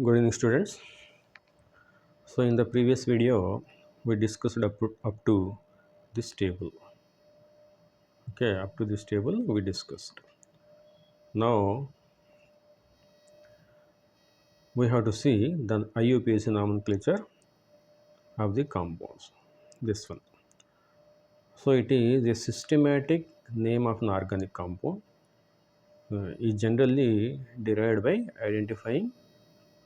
Good evening, students. So, in the previous video, we discussed up to this table. Okay, up to this table, we discussed. Now, we have to see the IUPAC nomenclature of the compounds. This one. So, it is a systematic name of an organic compound. Is generally derived by identifying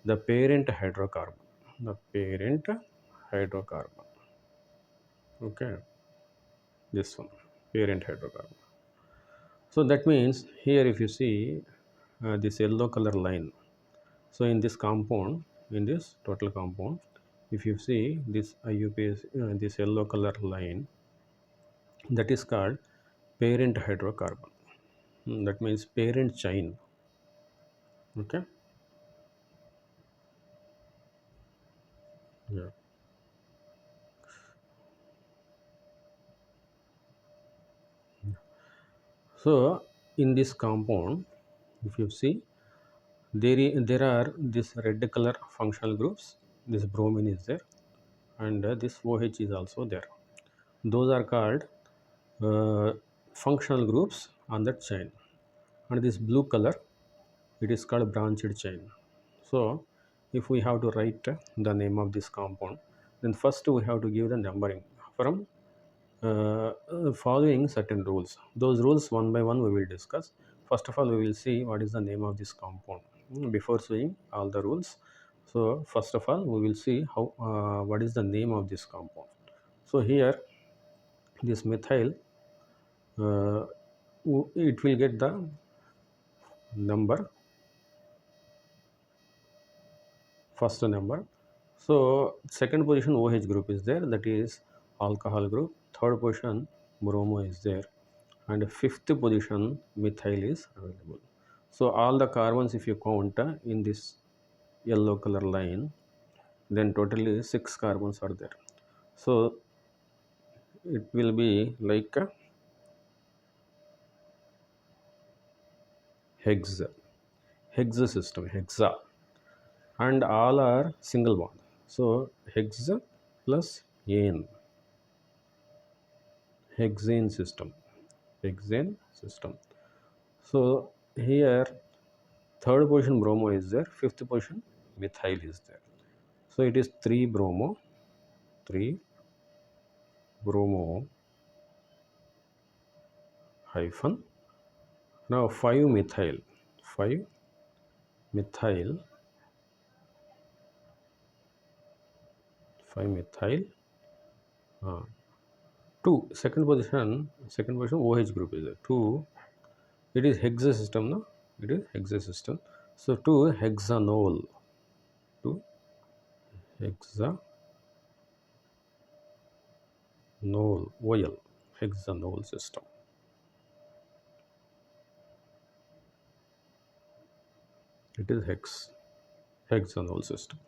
the parent hydrocarbon. The parent hydrocarbon. Okay, this one, parent hydrocarbon. So that means here if you see this yellow color line, so in this compound, in this total compound, if you see this IUPAC, this yellow color line, that is called parent hydrocarbon. That means parent chain. Okay. Yeah. So in this compound, if you see, there are this red color functional groups. This bromine is there, and this OH is also there. Those are called uh, functional groups on that chain, and this blue color, it is called branched chain. So if we have to write the name of this compound, then first we have to give the numbering from following certain rules. Those rules one by one we will discuss. First of all, we will see what is the name of this compound before seeing all the rules. So first of all, we will see how what is the name of this compound. So here this methyl, uh, it will get the number, first number. So second position OH group is there, that is alcohol group. Third position bromo is there, and fifth position methyl is available. So all the carbons if you count in this yellow color line, then totally 6 carbons are there. So it will be like a hex system, hexa, and all are single bond. So hexa plus ane, hexane system, hexane system. So here third position bromo is there, fifth position methyl is there. So it is 3 bromo, 3 bromo hyphen, now 5 methyl, 5 methyl, 5 methyl, uh, 2 second position OH group is there, 2, it is hexa system, no, it is hexa system. So 2 hexanol, 2 hexanol, OL, hexanol system. It is hexanol system.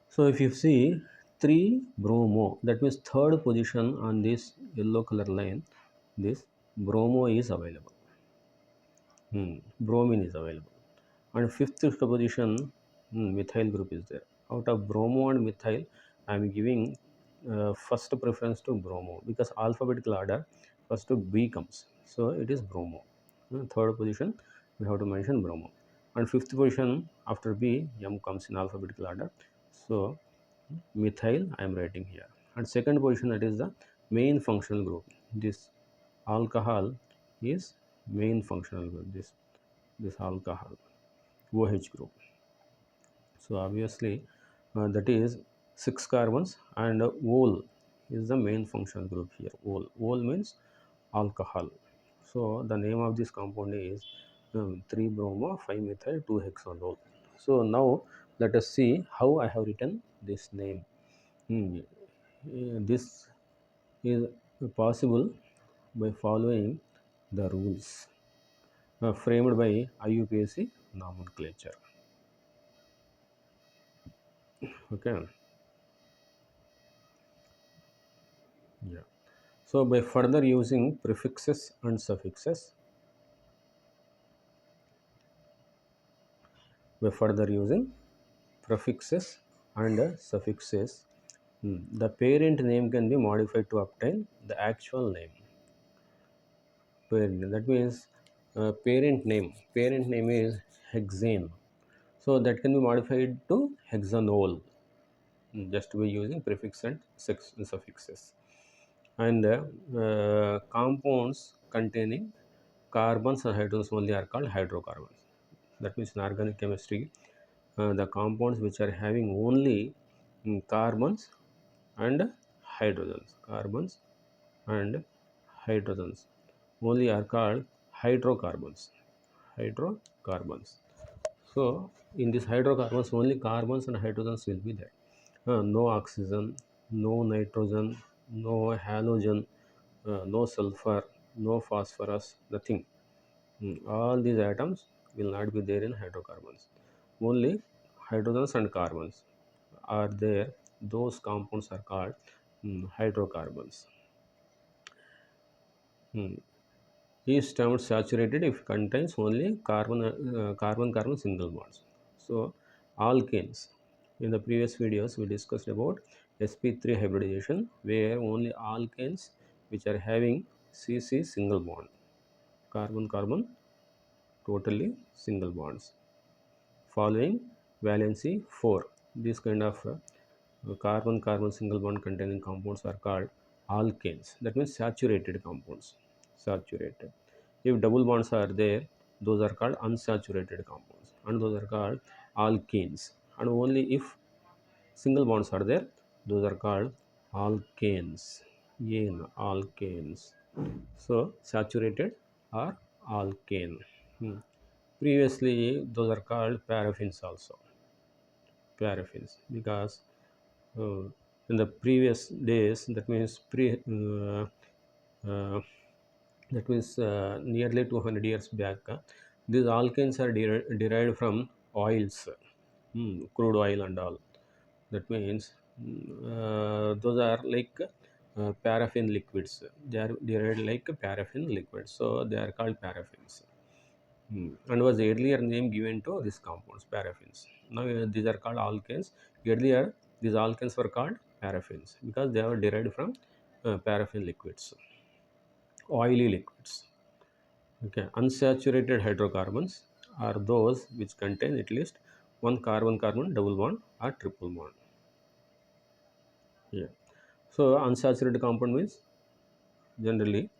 So if you see 3 bromo, that means third position on this yellow color line, this bromo is available. Bromine is available. And fifth position methyl group is there. Out of bromo and methyl, I am giving first preference to bromo, because alphabetical order first to B comes. So it is bromo. Third position we have to mention bromo, and fifth position after B, M comes in alphabetical order. So methyl I am writing here, and second position, that is the main functional group. This alcohol is main functional group, this alcohol OH group. So obviously that is 6 carbons, and ol is the main functional group here. Ol means alcohol. So the name of this compound is 3 bromo 5 methyl 2 hexanol. So now let us see how I have written this name. This is possible by following the rules framed by IUPAC nomenclature. Okay. Yeah. So by further using prefixes and suffixes, by further using prefixes and suffixes. The parent name can be modified to obtain the actual name. Parent, that means parent name. Parent name is hexane. So that can be modified to hexanol, just by using prefix and suffixes. And compounds containing carbons and hydrogens only are called hydrocarbons. That means in organic chemistry, the compounds which are having only carbons and and hydrogens only are called hydrocarbons. Hydrocarbons. So in these hydrocarbons only carbons and hydrogens will be there. No oxygen, no nitrogen, no halogen, no sulfur, no phosphorus, nothing. All these atoms will not be there in hydrocarbons. Only hydrogens and carbons are there. Those compounds are called hydrocarbons. Hmm. Is termed saturated if it contains only carbon single bonds. So alkanes, in the previous videos we discussed about sp3 hybridization, where only alkanes which are having cc single bond, carbon carbon totally single bonds following valency 4. This kind of carbon carbon single bond containing compounds are called alkanes. That means saturated compounds. Saturated. If double bonds are there, those are called unsaturated compounds, and those are called alkenes. And only if single bonds are there, those are called alkanes. Alkanes. So saturated or alkane. Previously those are called paraffins also. Paraffins, because uh, in the previous days, that means uh, nearly 200 years back, these alkanes are derived from oils, crude oil and all. That means those are like paraffin liquids. They are derived like paraffin liquids, so they are called paraffins. And was earlier name given to these compounds, paraffins. Now these are called alkanes. Earlier these alkanes were called paraffins because they are derived from paraffin liquids, oily liquids. Okay, unsaturated hydrocarbons are those which contain at least one carbon-carbon double bond or triple bond. Yeah. So unsaturated compound means generally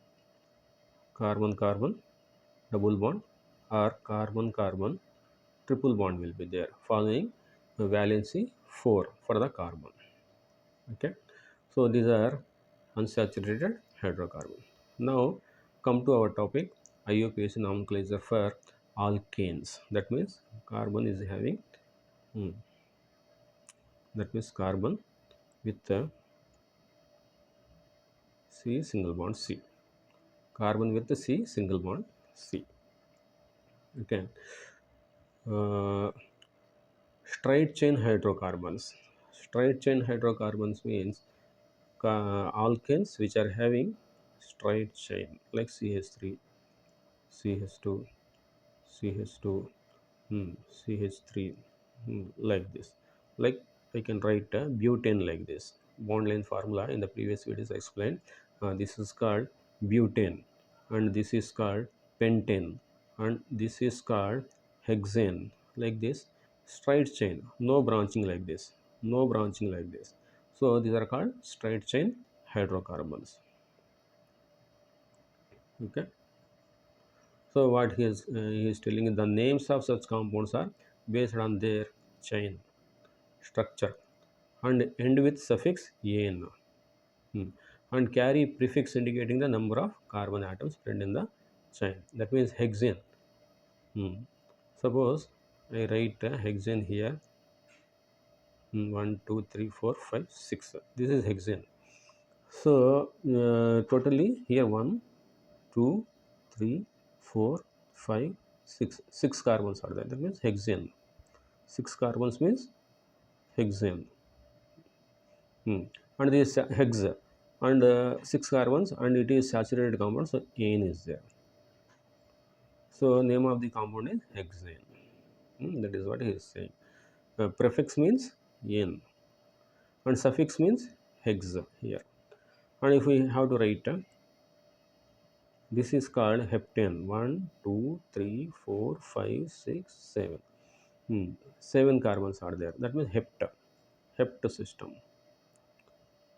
carbon-carbon double bond or carbon-carbon triple bond will be there following valency 4 for the carbon. Okay, so these are unsaturated hydrocarbon. Now come to our topic, IUPAC nomenclature for alkanes. That means carbon is having that means carbon with the C single bond C, carbon with the C single bond C. Okay, uh, straight chain hydrocarbons. Straight chain hydrocarbons means alkanes which are having straight chain like CH3, CH2, CH2, CH3, like this. Like I can write butane like this. Bond length formula in the previous videos I explained. This is called butane, and this is called pentane, and this is called hexane. Like this, straight chain, no branching like this, no branching like this. So these are called straight chain hydrocarbons. Okay. So what he is telling, the names of such compounds are based on their chain structure and end with suffix "-ane", and carry prefix indicating the number of carbon atoms present in the chain. That means hexane. Suppose I write hexane here, 1, 2, 3, 4, 5, 6. This is hexane. So totally here 1, 2, 3, 4, 5, 6. 6 carbons are there. That means hexane. 6 carbons means hexane. And this hex and 6 carbons, and it is saturated compound, so ane is there. So name of the compound is hexane. That is what he is saying. Prefix means "in" and suffix means "hex" here. And if we have to write, this is called heptane. 1, 2, 3, 4, 5, 6, 7. 7 carbons are there. That means hept system.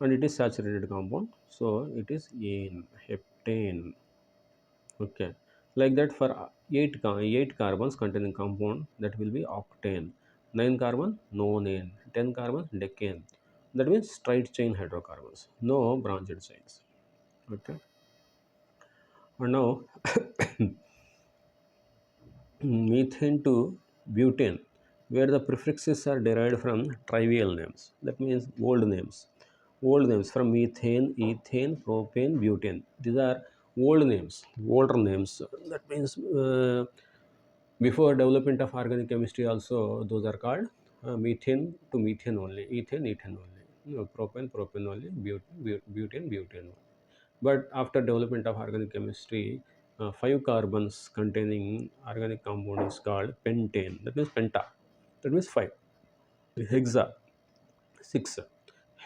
And it is saturated compound. So it is in heptane. Okay. Like that for 8 carbons containing compound, that will be octane. 9 carbon, nonane. 10 carbon, decane. That means straight chain hydrocarbons. No branched chains. Okay. And now methane to butane, where the prefixes are derived from trivial names. That means old names. Old names from methane, ethane, propane, butane. These are old names, older names. That means before development of organic chemistry also, those are called methane to methane only, ethane, ethane only, propane, propane only, butane, butane only. But after development of organic chemistry, 5 carbons containing organic compound is called pentane. That means penta. That means 5. Hexa, 6.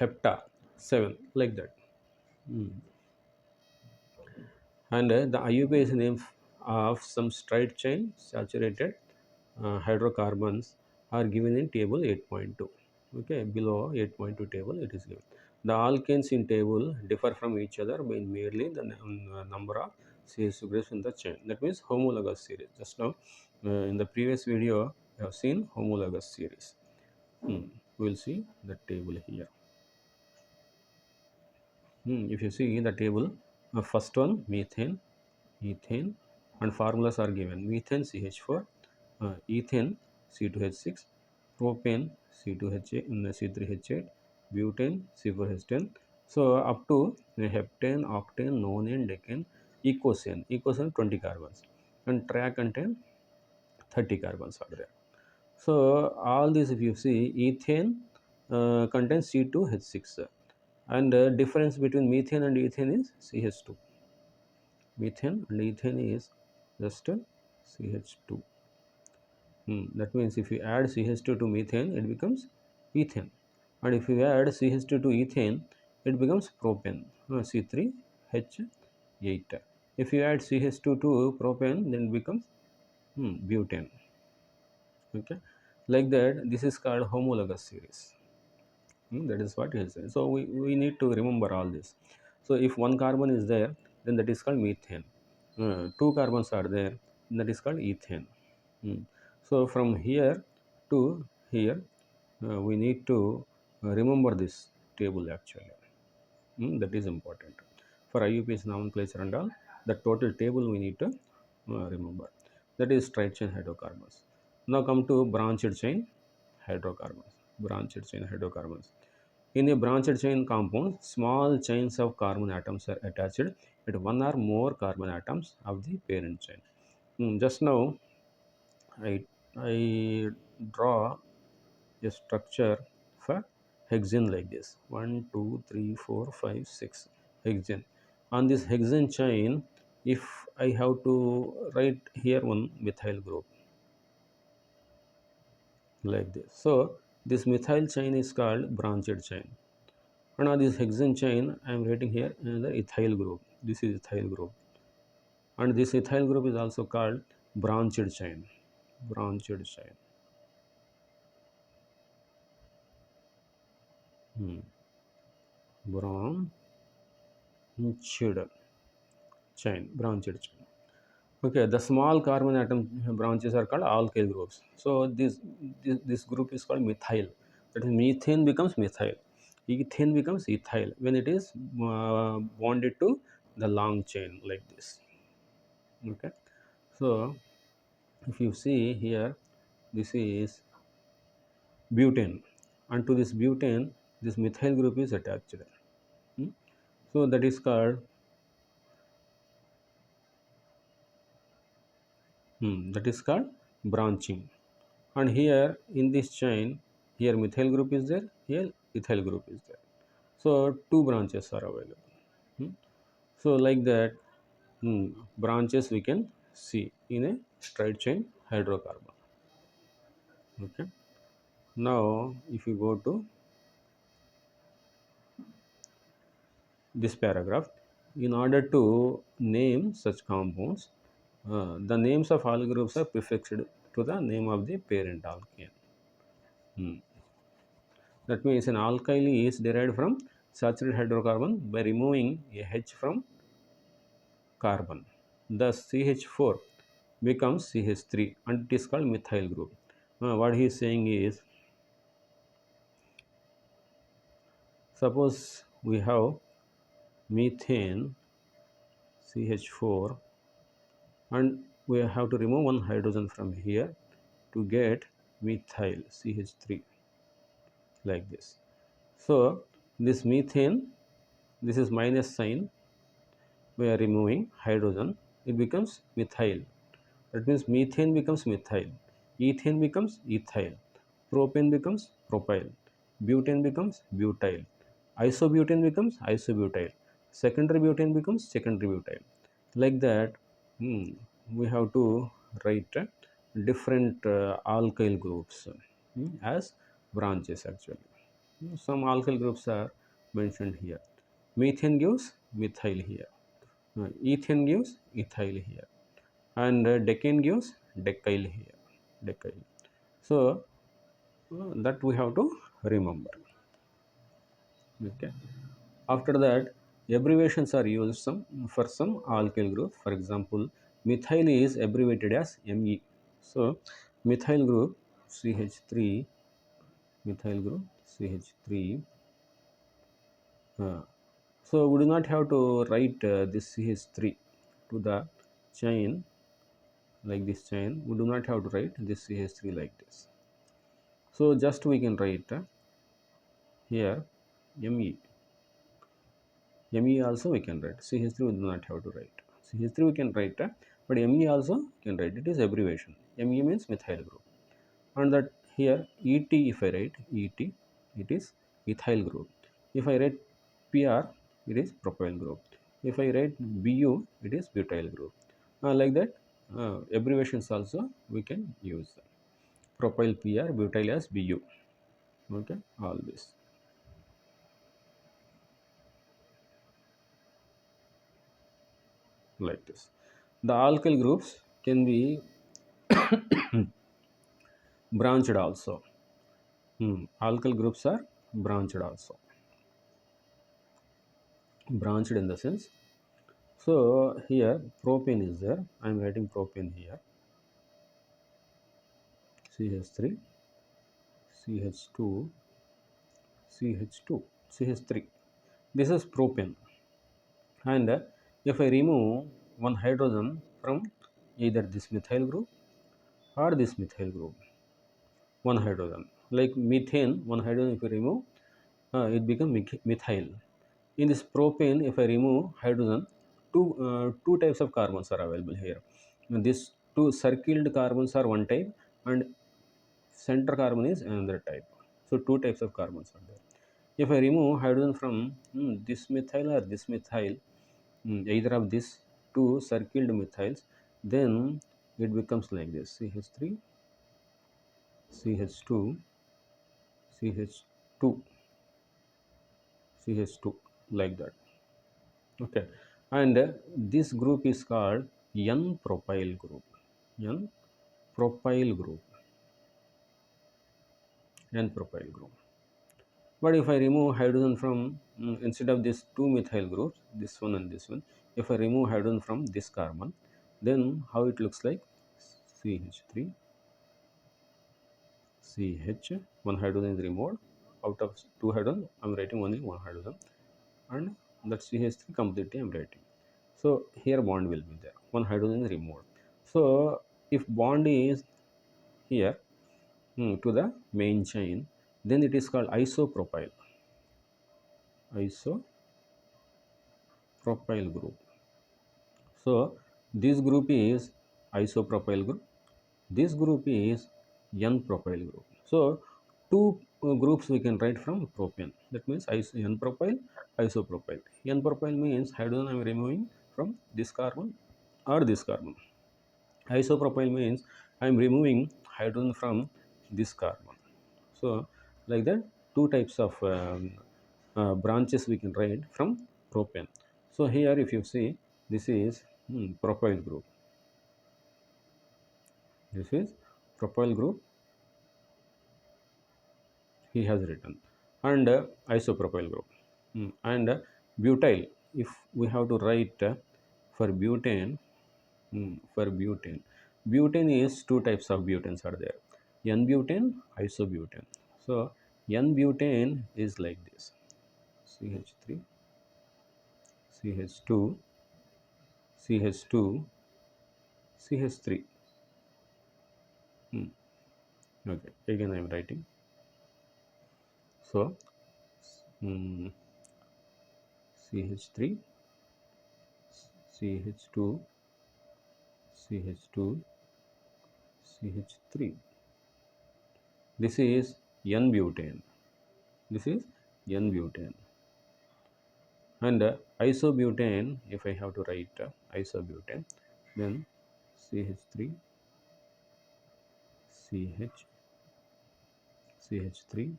Hepta, 7. Like that. And the IUPAC is name of some straight chain saturated hydrocarbons are given in table 8.2. Okay, below 8.2 table it is given. The alkanes in table differ from each other by merely the number of CH2 groups in the chain. That means homologous series. Just now in the previous video you have seen homologous series. We will see the table here. If you see the table, first one methane, ethane, and formulas are given: methane CH4, ethane C2H6, propane C2H8, C3H8, butane C4H10. So up to heptane, octane, nonane, decane, ecosane 20 carbons, and tria contain 30 carbons are there. So all these, if you see, ethane contains C2H6, and difference between methane and ethane is CH2. Methane and ethane is just CH2. That means if you add CH2 to methane, it becomes ethane, and if you add CH2 to ethane, it becomes propane, C3H8. If you add CH2 to propane, then it becomes butane. Okay, like that. This is called homologous series. That is what he said. So we need to remember all this. So if one carbon is there, then that is called methane. Two carbons are there, that is called ethane. So from here to here, we need to remember this table actually. That is important. For IUPAC nomenclature and all, the total table we need to remember. That is straight chain hydrocarbons. Now come to branched chain hydrocarbons. Branched chain hydrocarbons. In a branched chain compound, small chains of carbon atoms are attached at one or more carbon atoms of the parent chain. Just now, I draw a structure for hexane like this: 1, 2, 3, 4, 5, 6 hexane. On this hexane chain, if I have to write here one methyl group like this, so this methyl chain is called branched chain. And on this hexane chain, I am writing here another ethyl group. This is ethyl group, and this ethyl group is also called branched chain. Branched chain. Branched chain. Branched chain. Okay, the small carbon atom branches are called alkyl groups. So this group is called methyl. That is, methane becomes methyl. Ethane becomes ethyl when it is bonded to the long chain like this. Okay, so if you see here, this is butane, and to this butane, this methyl group is attached. Hmm? So that is called branching. And here in this chain, here methyl group is there, here ethyl group is there. So two branches are available. Hmm? So like that, branches we can see in a straight chain hydrocarbon. Okay. Now, if you go to this paragraph, in order to name such compounds, the names of all groups are prefixed to the name of the parent alkane. That means an alkyl is derived from saturated hydrocarbon by removing a H from carbon. Thus, CH4 becomes CH3 and it is called methyl group. What he is saying is, suppose we have methane CH4 and we have to remove one hydrogen from here to get methyl CH3 like this. So, this methane, this is minus sign, we are removing hydrogen, it becomes methyl. That means methane becomes methyl, ethane becomes ethyl, propane becomes propyl, butane becomes butyl, isobutane becomes isobutyl, secondary butane becomes secondary butyl. Like that, we have to write different alkyl groups as branches actually. Some alkyl groups are mentioned here. Methane gives methyl here, ethane gives ethyl here, and decane gives decyl here, decyl. So that we have to remember. Okay. After that, abbreviations are used for some alkyl group. For example, methyl is abbreviated as Me. So methyl group CH3, methyl group CH3. So we do not have to write this CH3 to the chain like this chain. We do not have to write this CH3 like this. So just we can write here Me. Me also we can write. CH3 we do not have to write. CH3 we can write, but Me also can write. It is abbreviation. Me means methyl group. And that here Et, if I write Et, it is ethyl group. If I write Pr, it is propyl group. If I write Bu, it is butyl group. Like that, abbreviations also we can use. Propyl Pr, butyl as Bu. Okay, all this like this. The alkyl groups can be branched also. Alkyl groups are branched also. Branched in the sense. So here propane is there. I am writing propane here. CH3, CH2, CH2, CH3. This is propane. And if I remove one hydrogen from either this methyl group or this methyl group, one hydrogen, like methane, one hydrogen if you remove, it becomes methyl. In this propane, if I remove hydrogen, two types of carbons are available here. And these two circled carbons are one type and center carbon is another type. So two types of carbons are there. If I remove hydrogen from this methyl or this methyl, either of these two circled methyls, then it becomes like this: CH3, CH2, CH2, CH2, like that. Okay, and this group is called N-propyl group. N-propyl group. N-propyl group. But if I remove hydrogen from instead of these two methyl groups, this one and this one, if I remove hydrogen from this carbon, then how it looks like? CH3, CH, one hydrogen is removed. Out of two hydrogen, I am writing only one hydrogen, and that CH3 completely I am writing. So here bond will be there. One hydrogen is removed. So if bond is here to the main chain, then it is called isopropyl. Isopropyl group. So this group is isopropyl group. This group is N-propyl group. So two groups we can write from propane. That means N-propyl, isopropyl. N-propyl means hydrogen I am removing from this carbon or this carbon. Isopropyl means I am removing hydrogen from this carbon. So like that, two types of branches we can write from propane. So here if you see, this is propyl group. This is propyl group he has written, and isopropyl group. And butyl, if we have to write for butane, for butane, butane is two types of butanes are there: n-butane, isobutane. So n-butane is like this: CH3, CH2, CH2, CH3. Okay, again I am writing. So CH3, CH2, CH2, CH3. This is n-butane. This is n-butane. And isobutane, if I have to write isobutane, then CH3, CH, CH3,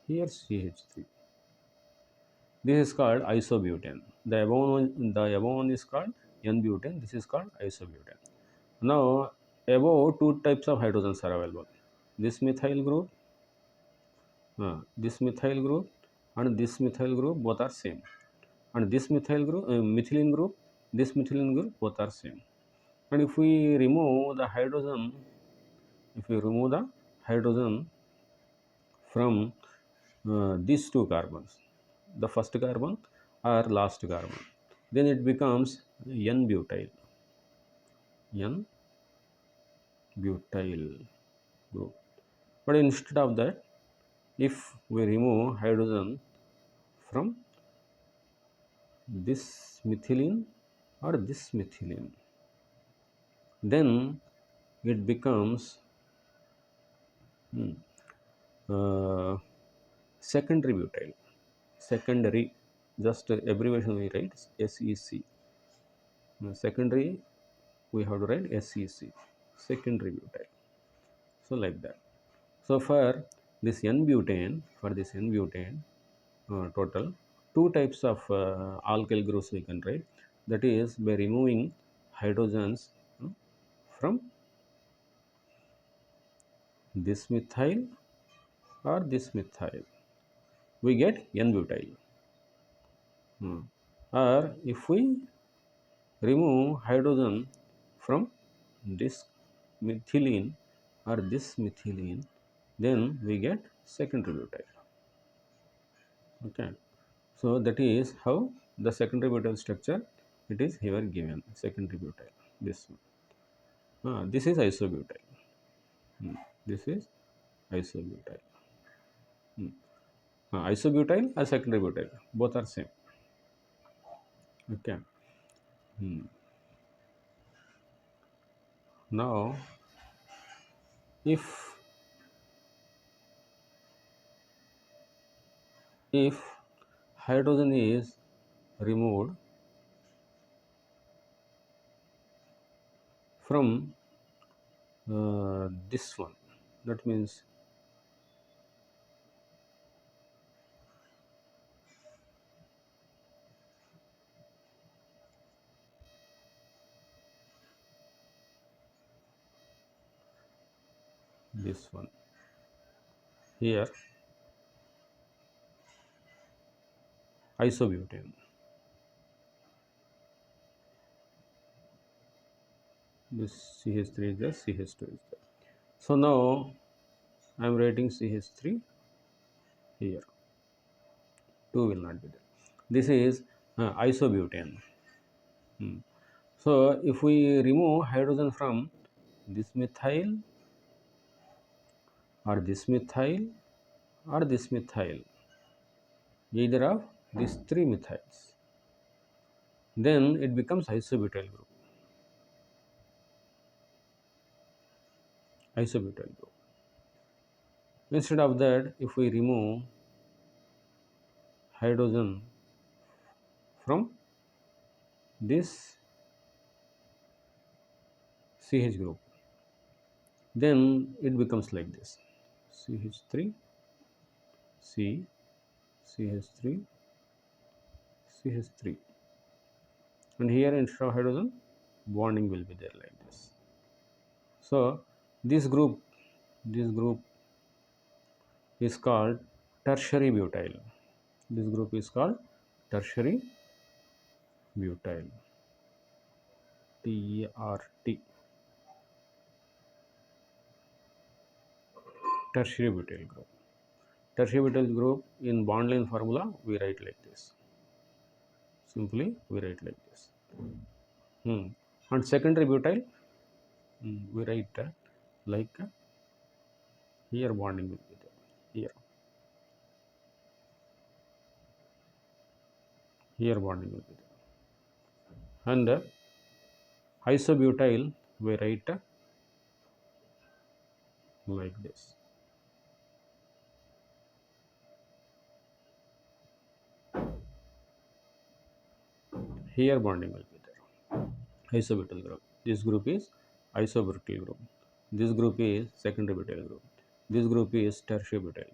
here CH3. This is called isobutane. The above one is called n-butane. This is called isobutane. Now, above two types of hydrogens are available. This methyl group, this methyl group, and this methyl group both are same. And this methyl group, methylene group, this methylene group both are same. And if we remove the hydrogen, if we remove the hydrogen from these two carbons, the first carbon or last carbon, then it becomes n-butyl, n-butyl group. But instead of that, if we remove hydrogen from this methylene or this methylene, then it becomes uh, secondary butyl. Secondary, just abbreviation we write SEC. Secondary, we have to write SEC, secondary butyl. So like that. So for this n-butane, total two types of alkyl groups we can write. That is by removing hydrogens from this methyl or this methyl, we get n-butyl. Or if we remove hydrogen from this methylene or this methylene, then we get secondary butyl. Okay, so that is how the secondary butyl structure it is here given. Secondary butyl, this one. This is isobutyl. This is isobutyl. Isobutyl or secondary butyl, both are same. Okay. Now, if if hydrogen is removed from this one, that means this one here, isobutane, this CH3 is there, CH2 is there. So now I am writing CH3 here, 2 will not be there. This is isobutane. So if we remove hydrogen from this methyl or this methyl or this methyl, either of these three methyls, then it becomes isobutyl group. Isobutyl group. Instead of that, if we remove hydrogen from this CH group, then it becomes like this. CH3, C, CH3, CH3, and here instead of hydrogen, bonding will be there like this. So this group is called tertiary butyl. This group is called tertiary butyl. TERT, tertiary butyl group. Tertiary butyl group in bond line formula we write like this. Simply we write like this. And secondary butyl, we write like here bonding will be there. Here bonding will be there. And isobutyl we write like this. Here bonding will be there. Isobutyl group. This group is isobutyl group. This group is secondary butyl group. This group is tertiary butyl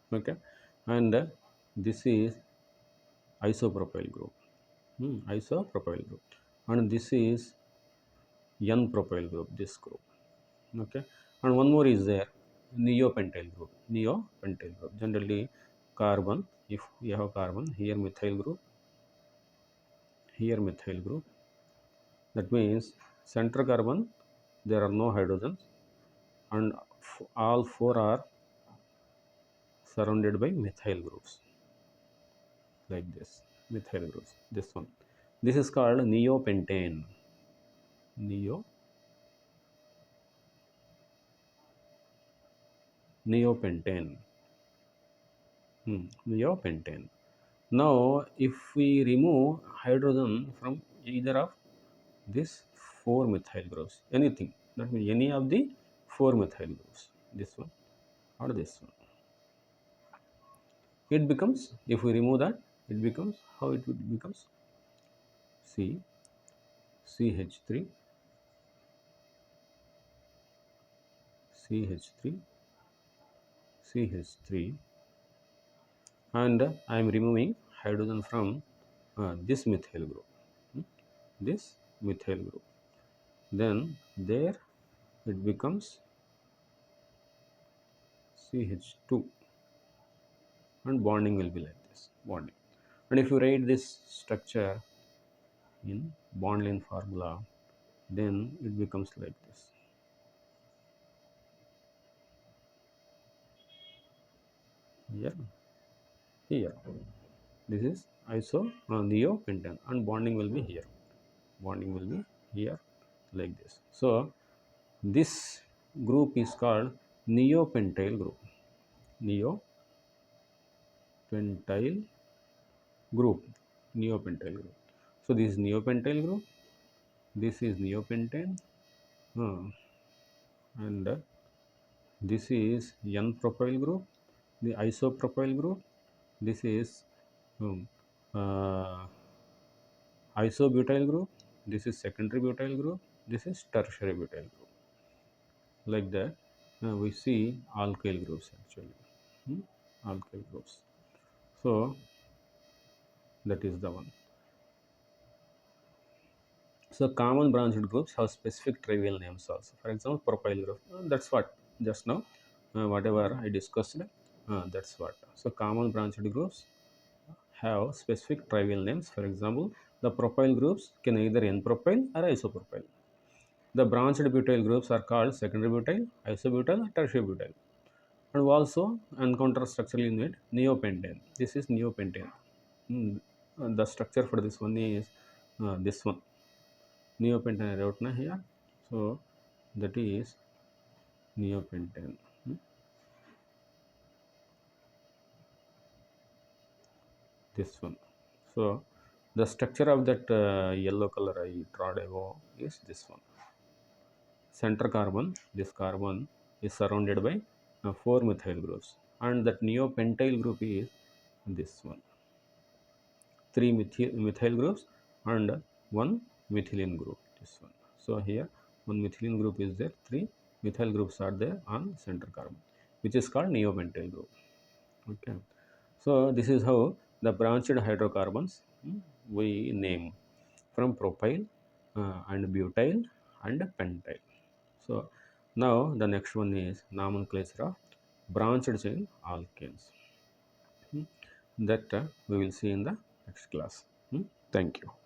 group. Okay, and this is isopropyl group. Isopropyl group, and this is N-propyl group. This group. Okay, and one more is there, neopentyl group. Neopentyl group. Generally, carbon. If you have carbon, here methyl group. Here methyl group. That means center carbon there are no hydrogens, and all four are surrounded by methyl groups like this. Methyl groups. This one. This is called neopentane. Neo Neopentane. Neopentane. Now, if we remove hydrogen from either of these four methyl groups, anything, that means any of the four methyl groups, this one or this one, it becomes, if we remove that, it becomes, how it would becomes? C, CH3, CH3, CH3, and I am removing hydrogen from this methyl group, this methyl group. Then there it becomes CH2, and bonding will be like this, bonding. And if you write this structure in bond length formula, then it becomes like this. Here this is neopentane, and bonding will be here. Bonding will be here like this. So this group is called neopentyl group. Neopentyl group. Neopentyl group. So this is neopentyl group. This is neopentane, and this is N-propyl group, the isopropyl group. This is um, uh, isobutyl group. This is secondary butyl group. This is tertiary butyl group. Like that, we see alkyl groups actually. Alkyl groups. So that is the one. So common branched groups have specific trivial names also. For example, propyl group. That's what just now, whatever I discussed. That's what. So common branched groups have specific trivial names. For example, the propyl groups can either N-propyl or isopropyl. The branched butyl groups are called secondary butyl, isobutyl, or tertiary butyl. And we also encounter structural unit neopentane. This is neopentane. And the structure for this one is this one. Neopentane I wrote na here. So that is neopentane. This one. So the structure of that yellow color I draw above is this one. Center carbon, this carbon is surrounded by four methyl groups, and that neopentyl group is this one. Three methyl groups and one methylene group. This one. So here one methylene group is there. Three methyl groups are there on center carbon, which is called neopentyl group. Okay, so this is how the branched hydrocarbons we name from propyl and butyl and pentyl. So now the next one is nomenclature of branched chain alkanes. That we will see in the next class. Thank you.